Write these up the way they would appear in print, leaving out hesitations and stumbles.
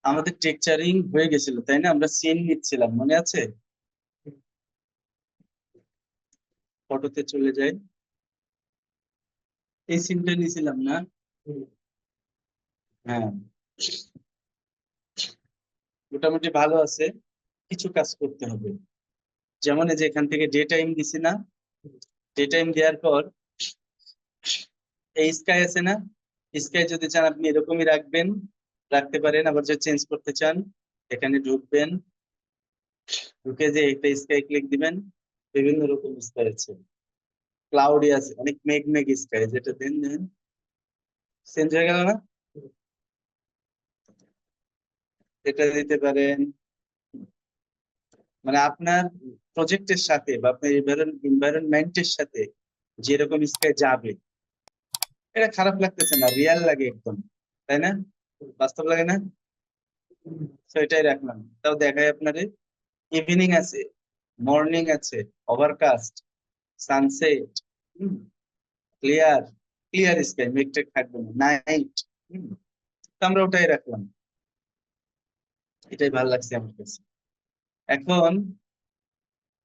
আমাদের টেকচারিং হয়ে গেছিল, তাই না? আমরা সিন নিচ্ছিলাম, মনে আছে? ফটোতে চলে যাই, এই সিনটা নিয়েছিলাম না? হ্যাঁ, মোটামুটি ভালো আছে। কিছু কাজ করতে হবে, যেমন এই যে এখান থেকে ডে টাইম দিছি না? ডে টাইম দেওয়ার পর এই স্কাই আছে না? স্কাই যদি চান আপনি এরকমই রাখবেন, রাখতে পারেন। আবার যদি চেঞ্জ করতে চান, এখানে ঢুকবেন, ঢুকে যে একটা স্কাই ক্লিক দিবেন। বিভিন্ন রকম স্কাই আছে, ক্লাউডি আছে, অনেক মেঘ মেঘ স্কাই, যেটা দেন দেন চেঞ্জ হয়ে গেল না? এটা দিতে পারেন। মানে আপনার প্রজেক্টের সাথে বা আপনার এনভায়রনমেন্টের সাথে যেরকম স্কাই যাবে, এটা খারাপ লাগতেছে না, রিয়াল লাগে একদম, তাই না? বাস্তব লাগে না? তো এটাই রাখলাম। তাও দেখায় আপনারে, ইভিনিং আছে, মর্নিং আছে, overcast, sunset, clear, clear sky, মেঘটেক থাকবে না, নাইট। তো আমরা ওটাই রাখলাম, এটাই ভালো লাগছে আমার কাছে। এখন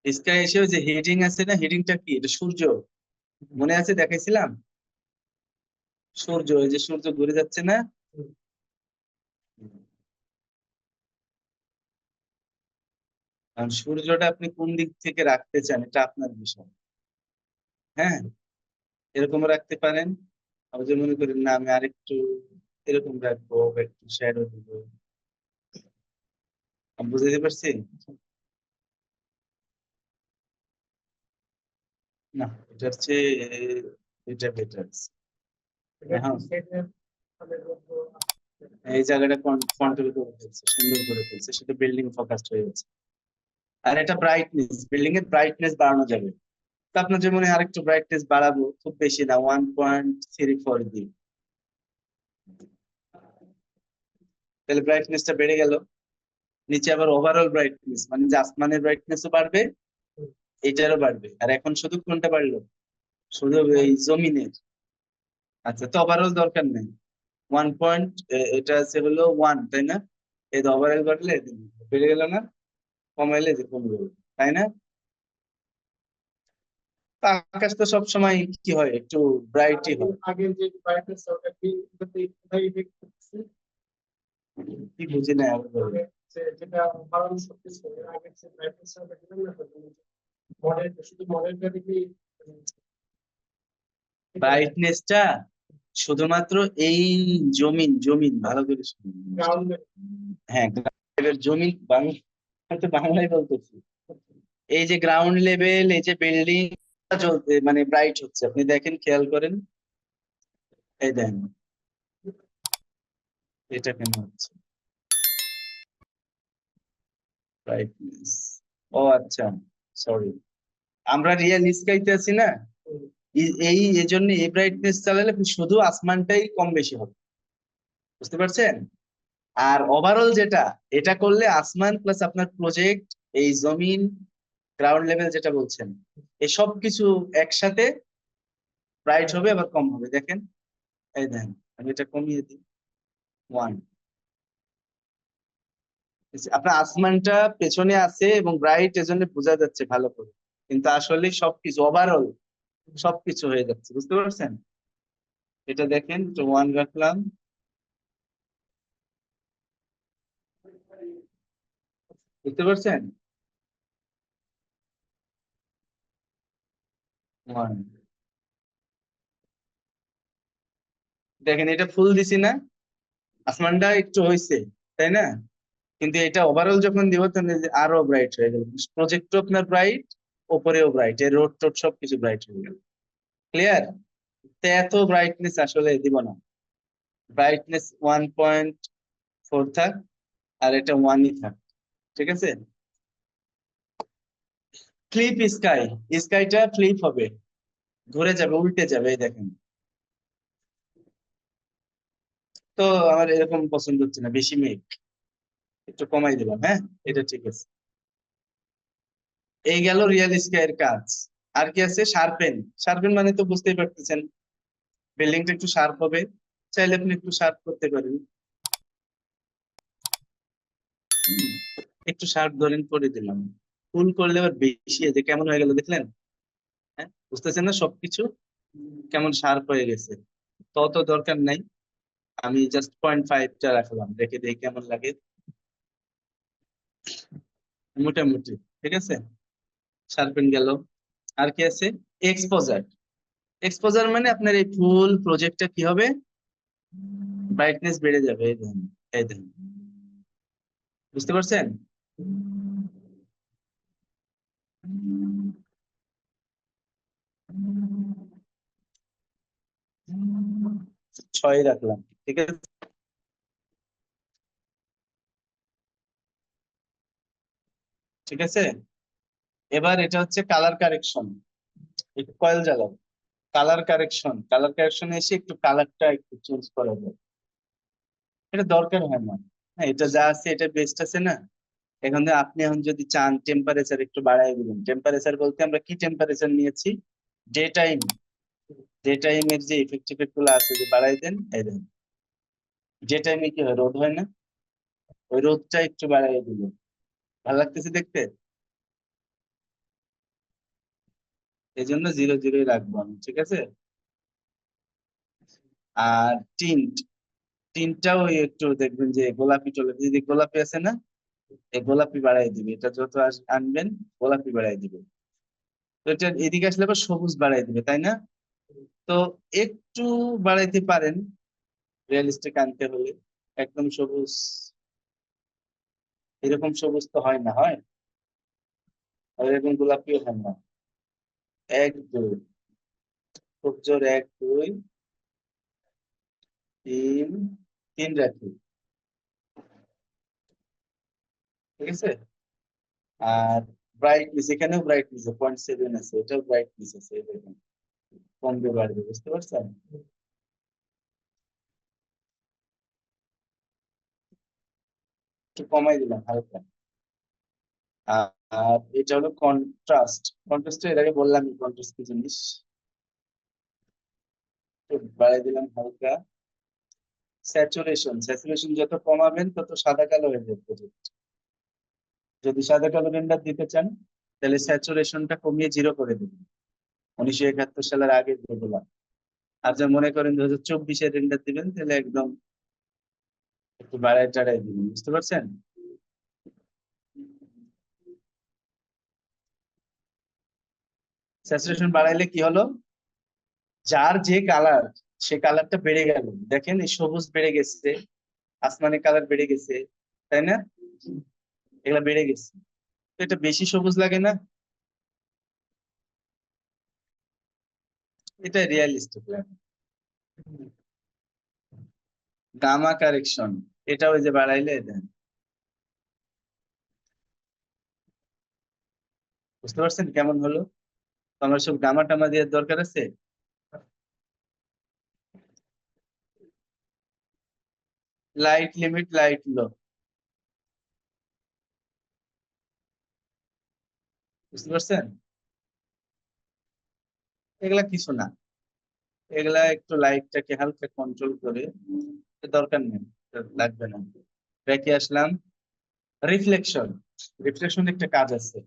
স্কাই এসে ওই যে হিডিং আছে না, হিডিংটা কি? এটা সূর্য, মনে আছে দেখাইছিলাম? সূর্য, এই যে সূর্য ঘুরে যাচ্ছে না? কারণ সূর্যটা আপনি কোন দিক থেকে রাখতে চান এটা আপনার বিষয়। হ্যাঁ, এরকম রাখতে পারেন। আবার যে মনে করেন না আমি আরেকটু এরকম রাখবো বা একটু শ্যাডো দিব, আমি বুঝাতে পারছি? না, এটা হচ্ছে এটা বেটার। হ্যাঁ, এই জায়গাটা কন্ট্রোল করে ফেলছে, সুন্দর করে ফেলছে, সেটা বিল্ডিং ফোকাসড হয়ে গেছে। আর এটা ব্রাইটনেস, বিল্ডিং এর ব্রাইটনেস বাড়ানো যাবে। তো আপনার যেমন আরেকটু ব্রাইটনেস বাড়াবো, খুব বেশি না, 1.34 দিই, তাহলে ব্রাইটনেসটা বেড়ে গেল। নিচে আবার ওভারঅল ব্রাইটনেস, মানে যে আসমানের ব্রাইটনেসও বাড়বে, এটারও বাড়বে। আর এখন শুধু কোনটা বাড়লো? শুধু এই জমিনের। আচ্ছা, তো ওভারঅল দরকার নেই। 1 পয়েন্ট, এটা আছে হলো 1, তাই না? এই ওভারঅল বাড়লে বেড়ে গেল না? কমাইলে যে কমে গেল, তাই না? তো আকাশ তো সবসময় কি হয়, একটু ব্রাইটই হয়। আগের যে ব্রাইটনেস ওটা কি কি বুঝি না আবার বলো। যেটা বাড়ানো সবকিছু আগের যে ব্রাইটনেস ওটা দিলাম না, মডেল শুধু মডেলটা দেখি, ব্রাইটনেসটা শুধুমাত্র এই জমিন, জমিন ভালো করে শুনুন। হ্যাঁ, গ্রাউন্ডের জমিন, আমি তো বাংলায় বলতেছি। এই যে গ্রাউন্ড লেভেল, এই যে বিল্ডিং চলতে মানে ব্রাইট হচ্ছে, আপনি দেখেন, খেয়াল করেন, এই দেখেন এটা কেন হচ্ছে ব্রাইটনেস। ও আচ্ছা, সরি, আমরা রিয়েল স্কাইতে আছি না, এই এজন্য এই ব্রাইটনেস চালালে শুধু আসমানটাই কম বেশি হবে, বুঝতে পারছেন? আর ওভারঅল যেটা, এটা করলে আসমান প্লাস আপনার প্রজেক্ট, এই জমিন, গ্রাউন্ড লেভেল যেটা বলছেন, এই সব কিছু একসাথে ব্রাইট হবে, আবার কম হবে। দেখেন, এই দেখেন, আমি এটা কমিয়ে দিই 1। আপনার আসমানটা পেছনে আছে এবং ব্রাইট, এজন্য বোঝা যাচ্ছে ভালো করে, কিন্তু আসলে সবকিছু ওভারঅল সবকিছু হয়ে যাচ্ছে, বুঝতে পারছেন? এটা দেখেন, তো 1 রাখলাম, বুঝতে পারছেন? 1, দেখেন এটা ফুল দিছি না, আসমানটা একটু হয়েছে, তাই না? কিন্তু এটা ওভারঅল যখন দিব তখন এই যে আরো ব্রাইট হয়ে গেল, প্রজেক্টও আপনার ব্রাইট, ওপরেও ব্রাইট, এর রোড টোড সবকিছু ব্রাইট হয়ে গেল। ক্লিয়ার? তো এত ব্রাইটনেস আসলে দিব না, ব্রাইটনেস 1.4 থাক, আর এটা 1ই থাক, ঠিক আছে? ফ্লিপ স্কাই, স্কাইটা ফ্লিপ হবে, ঘুরে যাবে, উল্টে যাবে, এই দেখেন। তো আমার এরকম পছন্দ হচ্ছে না, বেশি মেঘ, একটু কমাই দিলাম। হ্যাঁ, এটা ঠিক আছে। এই গেল রিয়েল স্কাইয়ের কাজ। আর কি আছে? শার্পেন। শার্পেন মানে তো বুঝতেই পারতেছেন, বিল্ডিংটা একটু শার্প হবে, চাইলে আপনি একটু শার্প করতে পারেন। হুম, একটু শার্প ধরেন করে দিলাম। ফুল করলে আবার বেশি এই যে কেমন হয়ে গেল দেখলেন? হ্যাঁ, বুঝতেছেন না সবকিছু কেমন শার্প হয়ে গেছে? তত দরকার নাই। আমি জাস্ট 0.5টা রাখলাম, রেখে দেখি কেমন লাগে। মোটামুটি ঠিক আছে, শার্পেন গেল। আর কি আছে? এক্সপোজার। এক্সপোজার মানে আপনার এই ফুল প্রজেক্টটা কি হবে, ব্রাইটনেস বেড়ে যাবে। এই দেখুন, এই দেখুন, বুঝতে পারছেন? ছয় রাখলাম, ঠিক আছে। ঠিক আছে, এবার এটা হচ্ছে কালার কারেকশন। একটু কয়েল জ্বালাও। কালার কারেকশন, কালার কারেকশনে এসে একটু কালারটা একটু চেঞ্জ করা যায়। এটা দরকার হয় না। হ্যাঁ, এটা যা আছে এটা বেস্ট আছে না। এখন আপনি এখন যদি চান টেম্পারেচার একটু বাড়ায় দিবেন, টেম্পারেচার বলতে আমরা কি টেম্পারেচার নিয়েছি? Day time. ডে টাইমের যে ইফেক্ট ইফেক্ট গুলো আছে যে বাড়াই দেন, এই দেন। ডে টাইমে কি হয়, রোদ হয় না? ওই রোদটা একটু বাড়াই দিল, ভালো লাগতেছে দেখতে। এই জন্য 0 0 রাখবো আমি, ঠিক আছে। আর টিন্ট, টিন্টটাও একটু দেখবেন যে গোলাপি চলে, যদি গোলাপি আছে না, এই গোলাপি বাড়াই দিবে। এটা যত আনবেন গোলাপি বাড়াই দিবে। তো এটা এদিকে আসলে আবার সবুজ বাড়াই দিবে, তাই না? তো একটু বাড়াইতে পারেন রিয়েলিস্টিক আনতে হলে। একদম সবুজ, এরকম সবুজ তো হয় না, হয়? আর এরকম গোলাপিও হয় না। এক দুই, খুব জোর, এক দুই তিন, তিন রাখি, ঠিক আছে। আর ব্রাইটনেস, এখানেও ব্রাইটনেস 0.7 আছে, এটাও ব্রাইটনেস আছে, এই দেখুন কমবে বাড়বে, বুঝতে পারছেন? একটু কমাই দিলাম হালকা। আর এটা হলো কন্ট্রাস্ট। কন্ট্রাস্ট এর আগে বললাম কন্ট্রাস্ট কি জিনিস। একটু বাড়াই দিলাম হালকা। স্যাচুরেশন, স্যাচুরেশন যত কমাবেন তত সাদা কালো হয়ে যাবে। যদি সাদা কালো রেন্ডার দিতে চান তাহলে স্যাচুরেশনটা কমিয়ে 0 করে দেবেন, 1971 সালের আগে যেগুলা। আর যা মনে করেন 2024-এর রেন্ডার দিবেন তাহলে একদম একটু বাড়ায় টাড়াই দিবেন, বুঝতে পারছেন? স্যাচুরেশন বাড়াইলে কি হলো, যার যে কালার, সে কালারটা বেড়ে গেল। দেখেন এই সবুজ বেড়ে গেছে, আসমানি কালার বেড়ে গেছে, তাই না? এগুলা বেড়ে গেছে। তো এটা বেশি সবুজ লাগে না? এটা রিয়ালিস্টিক লাগে। গামা কারেকশন, এটা ওই যে বাড়াইলে দেন, বুঝতে পারছেন কেমন হলো? তো আমার সব গামা টামা দেওয়ার দরকার আছে? লাইট লিমিট, লাইট লো, বুঝতে পারছেন? এগুলা কিছু না, এগুলা একটু লাইটটাকে হালকা কন্ট্রোল করে, দরকার নেই, এটা লাগবে না। রেখে আসলাম। রিফ্লেকশন, রিফ্লেকশন একটা কাজ আছে।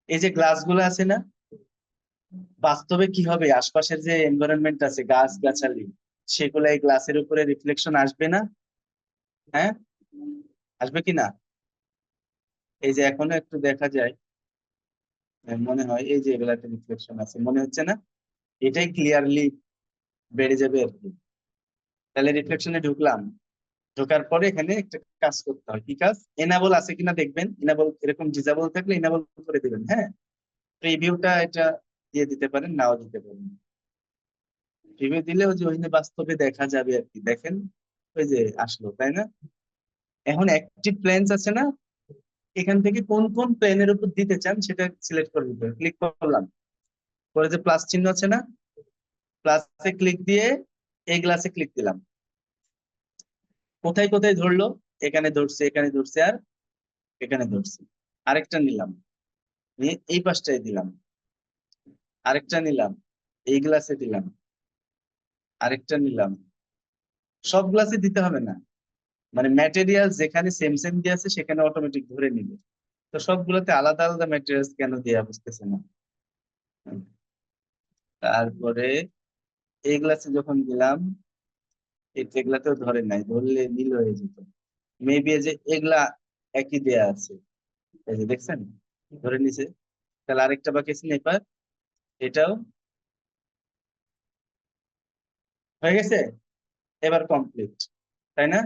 এই যে গ্লাস গুলো আছে না, বাস্তবে কি হবে, আশপাশের যে এনভায়রনমেন্ট আছে গাছ গাছালি, সেগুলা এই গ্লাসের উপরে রিফ্লেকশন আসবে না? হ্যাঁ, আসবে কি না? এই যে এখনো একটু দেখা যায়, মনে হয় এই যে এগুলাতে রিফ্লেকশন আছে, মনে হচ্ছে না? এটাই ক্লিয়ারলি বেড়ে যাবে আর কি। তাহলে রিফ্লেকশনে ঢুকলাম, ঢোকার পরে এখানে একটা কাজ করতে হয়। কি কাজ? এনাবল আছে কিনা দেখবেন, এনাবল এরকম ডিজেবল থাকলে এনাবল করে দিবেন। হ্যাঁ, প্রিভিউটা এটা দিয়ে দিতে পারেন, নাও দিতে পারেন। প্রিভিউ দিলে ওই যে ওইখানে বাস্তবে দেখা যাবে আর কি, দেখেন ওই যে আসলো, তাই না? এখন অ্যাক্টিভ প্লেনস আছে না, এখান থেকে কোন কোন প্লেনের উপর দিতে চান সেটা সিলেক্ট করে দিতে হবে। ক্লিক করলাম, পরে যে প্লাস চিহ্ন আছে না, প্লাসে ক্লিক দিয়ে এই গ্লাসে ক্লিক দিলাম। কোথায় কোথায় ধরলো? এখানে ধরছে, এখানে ধরছে, আর এখানে ধরছে। আরেকটা নিলাম, নিয়ে এই পাশটায় দিলাম। আরেকটা নিলাম, এই গ্লাসে দিলাম। আরেকটা নিলাম। সব গ্লাসে দিতে হবে না, মানে ম্যাটেরিয়াল যেখানে সেম সেম দিয়ে আছে সেখানে অটোমেটিক ধরে নিবে। তো সবগুলোতে আলাদা আলাদা ম্যাটেরিয়ালস কেন দেয়া বুঝতেছে না। হুম। তারপরে এই গ্লাসে যখন দিলাম, এগুলাতেও ধরে নাই, ধরলে নীল হয়ে যেত। মেবি যে এগুলা একই দেয়া আছে, এই যে দেখছেন ধরে নিছে। তাহলে আরেকটা বাকি আছে নেপার, এটাও হয়ে গেছে। এবার কমপ্লিট, তাই না?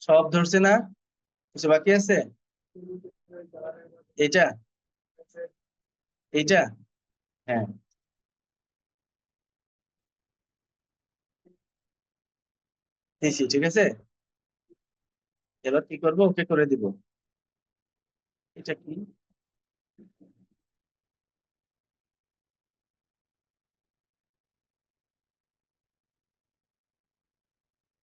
সব ধরছে না? কিছু বাকি আছে? এটা, এইটা, হ্যাঁ দিছি, ঠিক আছে। এবার কি করবো, ওকে করে দিব। এটা কি?